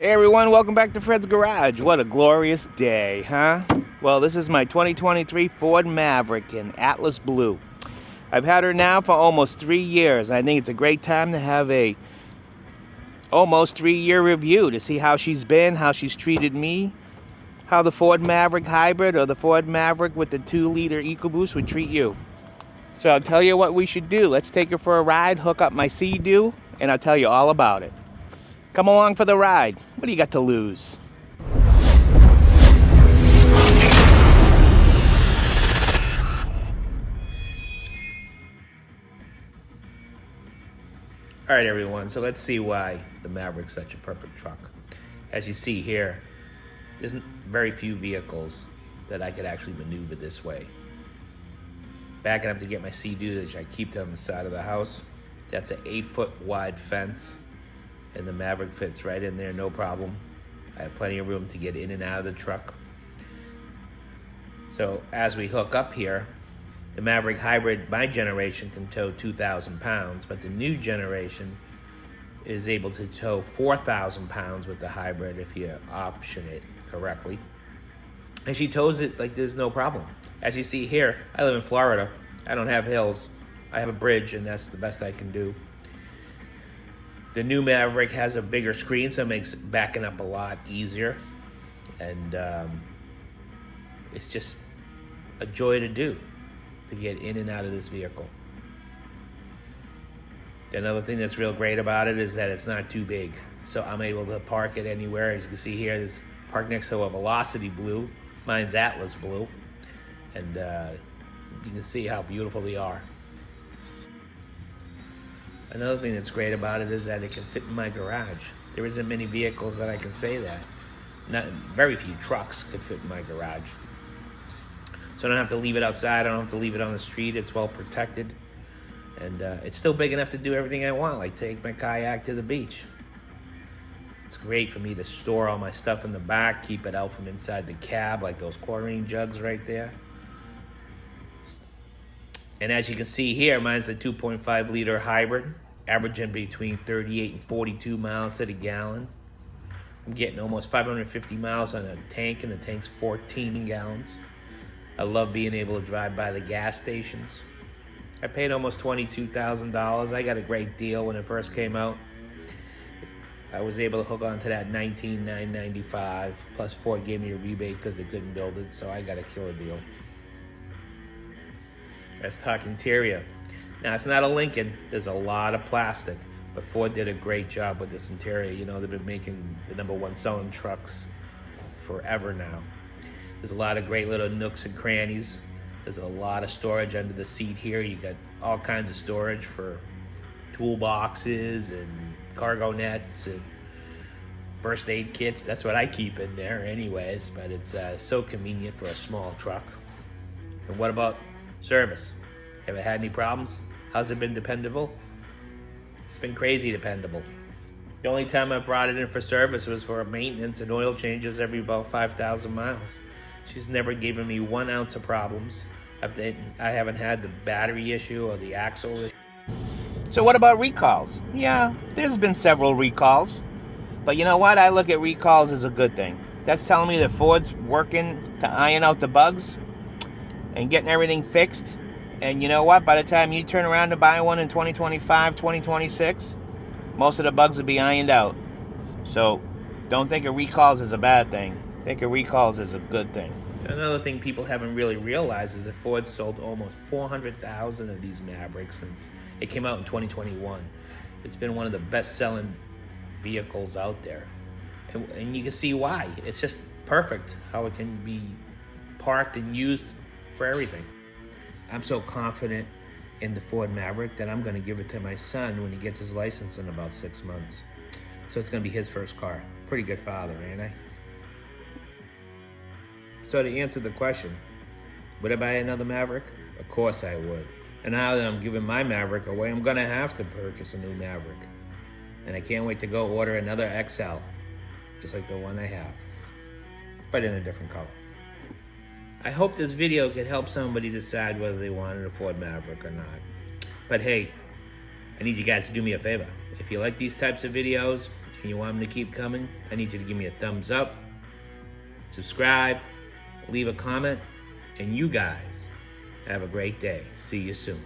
Hey everyone, welcome back to Fred's Garage. What a glorious day, huh? Well, this is my 2023 Ford Maverick in Atlas Blue. I've had her now for almost 3 years, and I think it's a great time to have a almost 3-year review to see how she's been, how she's treated me, how the Ford Maverick Hybrid or the Ford Maverick with the 2-liter EcoBoost would treat you. So I'll tell you what we should do. Let's take her for a ride, hook up my Sea-Doo, and I'll tell you all about it. Come along for the ride. What do you got to lose? All right, everyone, so let's see why the Maverick's such a perfect truck. As you see here, there's very few vehicles that I could actually maneuver this way. Backing up to get my Sea-Doo, which I keep on the side of the house, that's an 8-foot wide fence. And the Maverick fits right in there, no problem. I have plenty of room to get in and out of the truck. So as we hook up here, the Maverick Hybrid, my generation, can tow 2,000 pounds, but the new generation is able to tow 4,000 pounds with the Hybrid if you option it correctly. And she tows it like there's no problem. As you see here, I live in Florida. I don't have hills. I have a bridge, and that's the best I can do. The new Maverick has a bigger screen, so it makes backing up a lot easier. And it's just a joy to do, to get in and out of this vehicle. Another thing that's real great about it is that it's not too big. So I'm able to park it anywhere. As you can see here, it's parked next to a Velocity Blue. Mine's Atlas Blue. And you can see how beautiful they are. Another thing that's great about it is that it can fit in my garage. There isn't many vehicles that I can say that. Very few trucks could fit in my garage. So I don't have to leave it outside. I don't have to leave it on the street. It's well protected. And it's still big enough to do everything I want, like take my kayak to the beach. It's great for me to store all my stuff in the back, keep it out from inside the cab, like those chlorine jugs right there. And as you can see here, mine's a 2.5 liter hybrid, averaging between 38 and 42 miles to the gallon. I'm getting almost 550 miles on a tank, and the tank's 14 gallons. I love being able to drive by the gas stations. I paid almost $22,000. I got a great deal when it first came out. I was able to hook onto that $19,995, plus Ford gave me a rebate because they couldn't build it, so I got a killer deal. Let's talk interior. Now, it's not a Lincoln. There's a lot of plastic, but Ford did a great job with this interior. You know, they've been making the #1 selling trucks forever now. There's a lot of great little nooks and crannies. There's a lot of storage under the seat here. You got all kinds of storage for toolboxes and cargo nets and first aid kits. That's what I keep in there anyways, but it's so convenient for a small truck. And what about service? Have I had any problems? How's it been dependable? It's been crazy dependable. The only time I brought it in for service was for maintenance and oil changes every about 5,000 miles. She's never given me 1 ounce of problems. I haven't had the battery issue or the axle issue. So what about recalls? Yeah, there's been several recalls. But you know what? I look at recalls as a good thing. That's telling me that Ford's working to iron out the bugs and getting everything fixed. And you know what? By the time you turn around to buy one in 2025, 2026, most of the bugs will be ironed out. So don't think of recalls as a bad thing. Think of recalls as a good thing. Another thing people haven't really realized is that Ford sold almost 400,000 of these Mavericks since it came out in 2021. It's been one of the best-selling vehicles out there. And you can see why. It's just perfect how it can be parked and used for everything. I'm so confident in the Ford Maverick that I'm going to give it to my son when he gets his license in about 6 months. So it's going to be his first car. Pretty good father, ain't I? So to answer the question, would I buy another Maverick? Of course I would. And now that I'm giving my Maverick away, I'm going to have to purchase a new Maverick. And I can't wait to go order another XL, just like the one I have, but in a different color. I hope this video could help somebody decide whether they wanted a Ford Maverick or not. But hey, I need you guys to do me a favor. If you like these types of videos and you want them to keep coming, I need you to give me a thumbs up, subscribe, leave a comment, and you guys have a great day. See you soon.